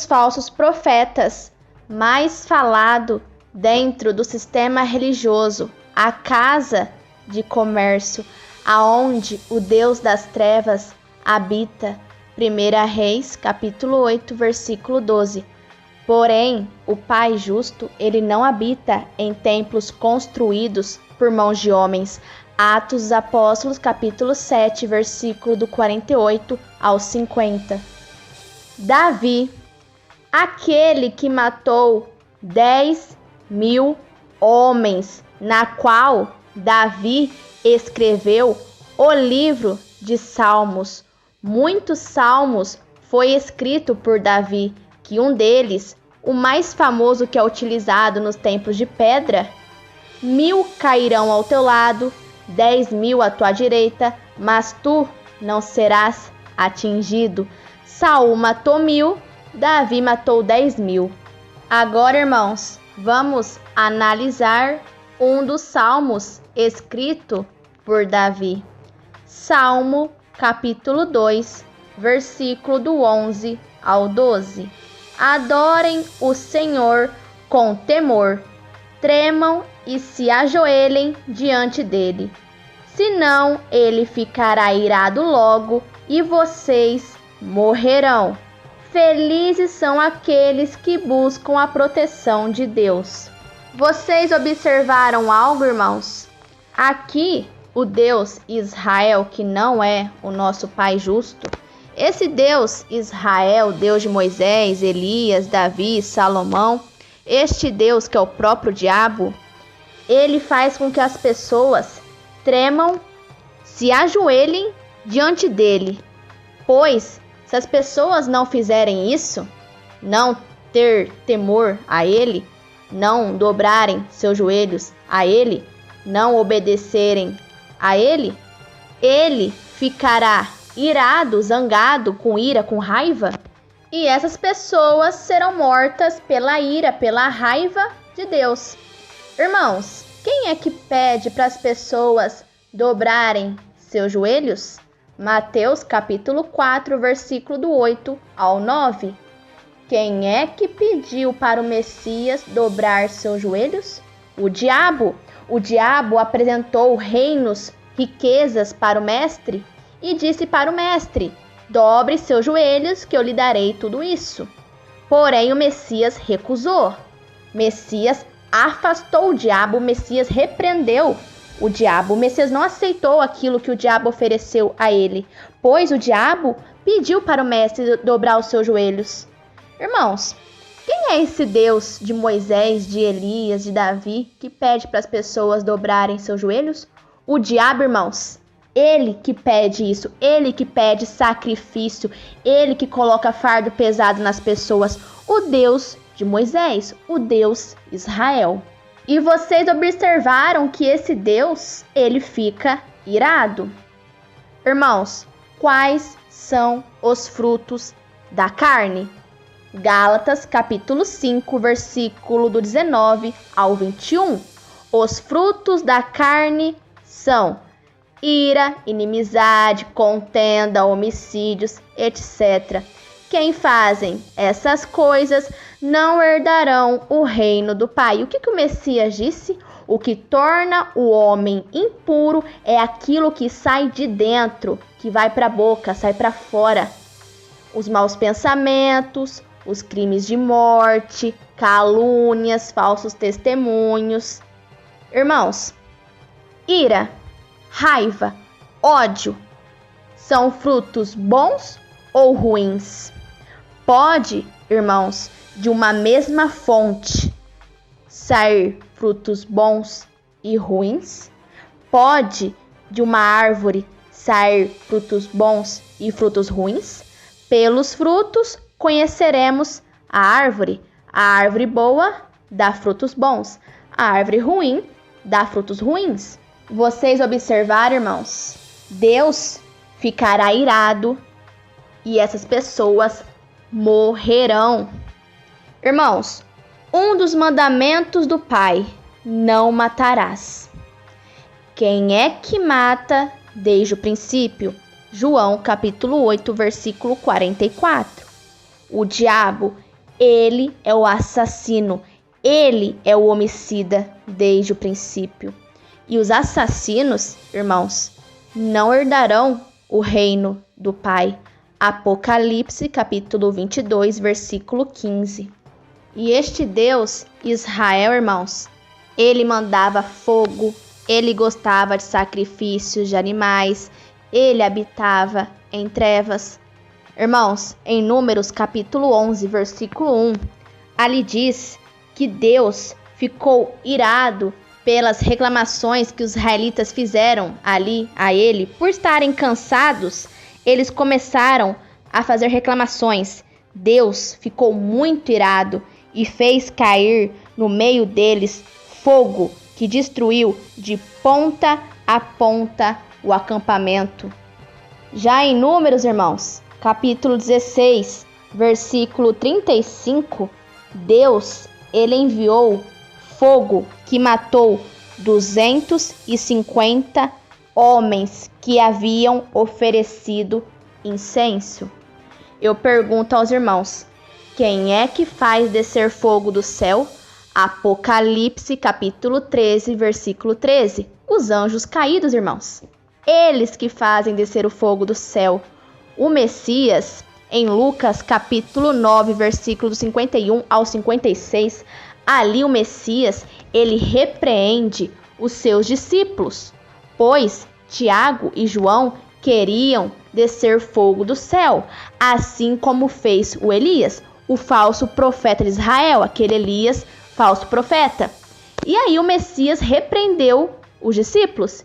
dos falsos profetas mais falado dentro do sistema religioso, a casa de comércio, aonde o Deus das trevas habita. 1 Reis, capítulo 8, versículo 12. Porém, o Pai justo, ele não habita em templos construídos por mãos de homens. Atos dos Apóstolos, capítulo 7, versículo do 48 ao 50. Davi, aquele que matou 10.000 homens, na qual Davi escreveu o livro de Salmos. Muitos salmos foi escrito por Davi, que um deles, o mais famoso que é utilizado nos templos de pedra: 1.000 cairão ao teu lado, 10.000 à tua direita, mas tu não serás atingido. Saul matou 1.000, Davi matou 10.000. Agora, irmãos, vamos analisar um dos salmos escrito por Davi. Salmo, capítulo 2, versículo do 11 ao 12. Adorem o Senhor com temor, tremam e se ajoelhem diante dele. Senão ele ficará irado logo e vocês morrerão. Felizes são aqueles que buscam a proteção de Deus. Vocês observaram algo, irmãos? Aqui, o Deus Israel, que não é o nosso Pai justo, esse Deus Israel, Deus de Moisés, Elias, Davi, Salomão, este Deus que é o próprio diabo, ele faz com que as pessoas tremam, se ajoelhem diante dele. Pois, se as pessoas não fizerem isso, não ter temor a ele, não dobrarem seus joelhos a ele, não obedecerem a ele, ele ficará irado, zangado, com ira, com raiva, e essas pessoas serão mortas pela ira, pela raiva de Deus. Irmãos, quem é que pede para as pessoas dobrarem seus joelhos? Mateus capítulo 4, versículo do 8 ao 9. Quem é que pediu para o Messias dobrar seus joelhos? O diabo. O diabo apresentou reinos, riquezas para o mestre e disse para o mestre: dobre seus joelhos que eu lhe darei tudo isso. Porém o Messias recusou. Messias afastou o diabo, o Messias repreendeu o diabo. O Messias não aceitou aquilo que o diabo ofereceu a ele, pois o diabo pediu para o mestre dobrar os seus joelhos. Irmãos, quem é esse Deus de Moisés, de Elias, de Davi, que pede para as pessoas dobrarem seus joelhos? O diabo, irmãos. Ele que pede isso, ele que pede sacrifício, ele que coloca fardo pesado nas pessoas. O Deus de Moisés, o Deus Israel. E vocês observaram que esse Deus, ele fica irado. Irmãos, quais são os frutos da carne? Gálatas, capítulo 5, versículo do 19 ao 21. Os frutos da carne são ira, inimizade, contenda, homicídios, etc. Quem fazem essas coisas não herdarão o reino do Pai. O que o Messias disse? O que torna o homem impuro é aquilo que sai de dentro, que vai para a boca, sai para fora. Os maus pensamentos, os crimes de morte, calúnias, falsos testemunhos. Irmãos, ira, raiva, ódio são frutos bons ou ruins? Pode, irmãos, de uma mesma fonte sair frutos bons e ruins? Pode de uma árvore sair frutos bons e frutos ruins? Pelos frutos conheceremos a árvore. A árvore boa dá frutos bons, a árvore ruim dá frutos ruins. Vocês observaram, irmãos? Deus ficará irado e essas pessoas morrerão. Irmãos, um dos mandamentos do Pai: não matarás. Quem é que mata desde o princípio? João capítulo 8, versículo 44. O diabo, Ele é o assassino, ele é o homicida desde o princípio. E os assassinos, irmãos, não herdarão o reino do Pai. Apocalipse, capítulo 22, versículo 15. E este Deus, Israel, irmãos, ele mandava fogo, ele gostava de sacrifícios de animais, ele habitava em trevas. Irmãos, em Números, capítulo 11, versículo 1, ali diz que Deus ficou irado pelas reclamações que os israelitas fizeram ali a ele. Por estarem cansados, eles começaram a fazer reclamações. Deus ficou muito irado e fez cair no meio deles fogo que destruiu de ponta a ponta o acampamento. Já em Números, irmãos, capítulo 16, versículo 35, Deus, ele enviou fogo que matou 250 homens que haviam oferecido incenso. Eu pergunto aos irmãos, quem é que faz descer fogo do céu? Apocalipse, capítulo 13, versículo 13. Os anjos caídos, irmãos. Eles que fazem descer o fogo do céu. O Messias, em Lucas, capítulo 9, versículos 51 ao 56, ali o Messias, ele repreende os seus discípulos, pois Tiago e João queriam descer fogo do céu, assim como fez o Elias, o falso profeta de Israel, aquele Elias, falso profeta. E aí o Messias repreendeu os discípulos.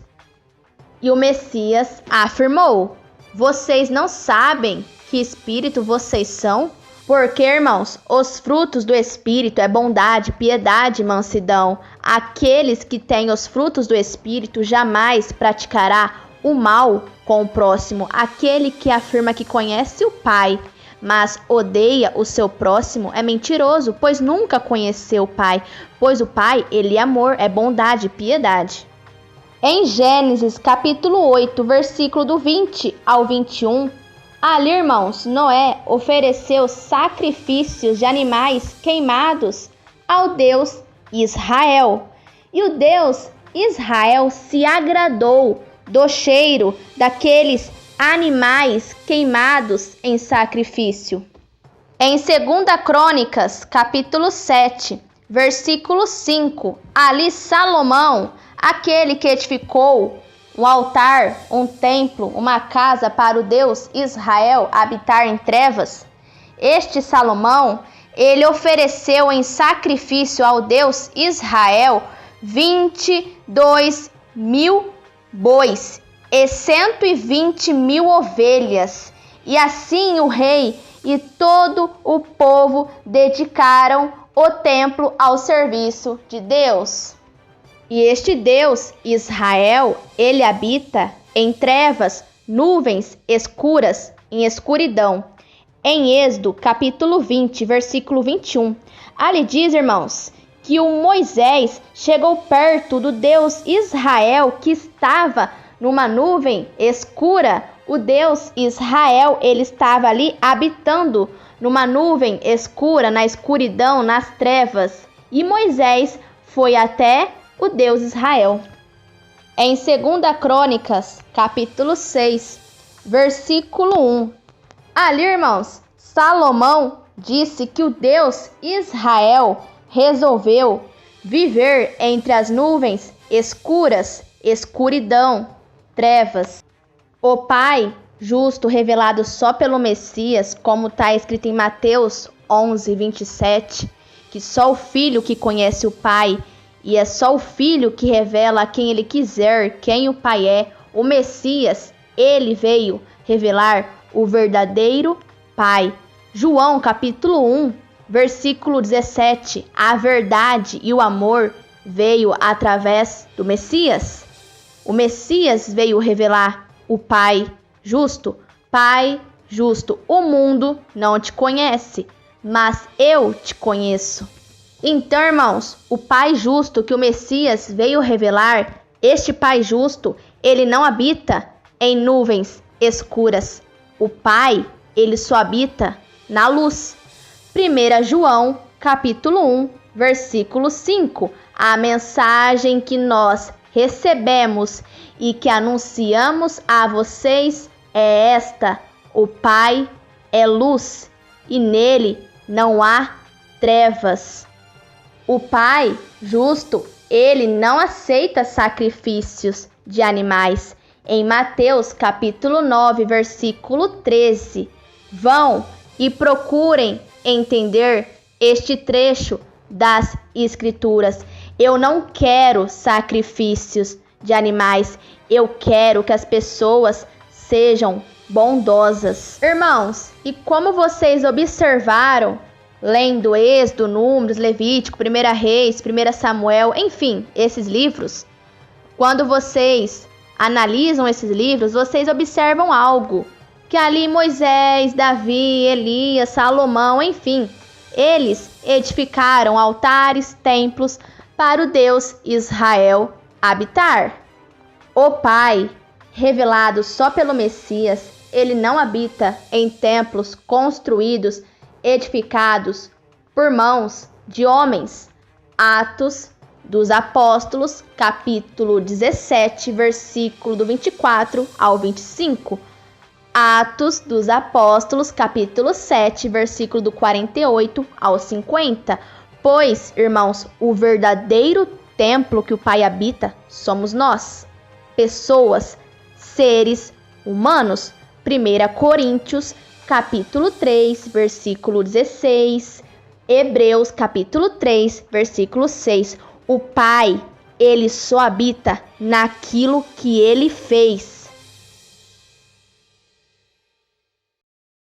E o Messias afirmou: vocês não sabem que espírito vocês são? Porque, irmãos, os frutos do Espírito é bondade, piedade e mansidão. Aqueles que têm os frutos do Espírito jamais praticará o mal com o próximo. Aquele que afirma que conhece o Pai, mas odeia o seu próximo, é mentiroso, pois nunca conheceu o Pai. Pois o Pai, ele é amor, é bondade e piedade. Em Gênesis, capítulo 8, versículo do 20 ao 21, ali, irmãos, Noé ofereceu sacrifícios de animais queimados ao Deus Israel. E o Deus Israel se agradou do cheiro daqueles animais queimados em sacrifício. Em 2 Crônicas, capítulo 7, versículo 5, ali Salomão, aquele que edificou um altar, um templo, uma casa para o Deus Israel habitar em trevas, este Salomão, ele ofereceu em sacrifício ao Deus Israel 22 mil bois e 120 mil ovelhas. E assim o rei e todo o povo dedicaram o templo ao serviço de Deus. E este Deus, Israel, ele habita em trevas, nuvens escuras, em escuridão. Em Êxodo, capítulo 20, versículo 21, ali diz, irmãos, que o Moisés chegou perto do Deus Israel que estava numa nuvem escura. O Deus Israel, ele estava ali habitando numa nuvem escura, na escuridão, nas trevas. E Moisés foi até o Deus Israel. Em 2 Crônicas, capítulo 6, versículo 1. Ali, irmãos, Salomão disse que o Deus Israel resolveu viver entre as nuvens escuras, escuridão, trevas. O Pai justo revelado só pelo Messias, como está escrito em Mateus 11, 27, que só o Filho que conhece o Pai, e é só o Filho que revela a quem ele quiser, quem o Pai é. O Messias, ele veio revelar o verdadeiro Pai. João, capítulo 1, versículo 17. A verdade e o amor veio através do Messias. O Messias veio revelar o Pai justo. Pai justo, o mundo não te conhece, mas eu te conheço. Então, irmãos, o Pai justo que o Messias veio revelar, este Pai justo, ele não habita em nuvens escuras. O Pai, ele só habita na luz. 1 João, capítulo 1, versículo 5. A mensagem que nós recebemos e que anunciamos a vocês é esta: o Pai é luz e nele não há trevas. O Pai justo, ele não aceita sacrifícios de animais. Em Mateus capítulo 9, versículo 13. Vão e procurem entender este trecho das Escrituras. Eu não quero sacrifícios de animais. Eu quero que as pessoas sejam bondosas. Irmãos, e como vocês observaram, lendo Êxodo, Números, Levítico, 1 Reis, 1 Samuel, enfim, esses livros, quando vocês analisam esses livros, vocês observam algo. Que ali Moisés, Davi, Elias, Salomão, enfim, eles edificaram altares, templos para o Deus Israel habitar. O Pai, revelado só pelo Messias, ele não habita em templos construídos, edificados por mãos de homens. Atos dos Apóstolos, capítulo 17, versículo do 24 ao 25. Atos dos Apóstolos, capítulo 7, versículo do 48 ao 50. Pois, irmãos, o verdadeiro templo que o Pai habita somos nós, pessoas, seres humanos. 1 Coríntios, capítulo 3, versículo 16. Hebreus, capítulo 3, versículo 6. O Pai, ele só habita naquilo que ele fez.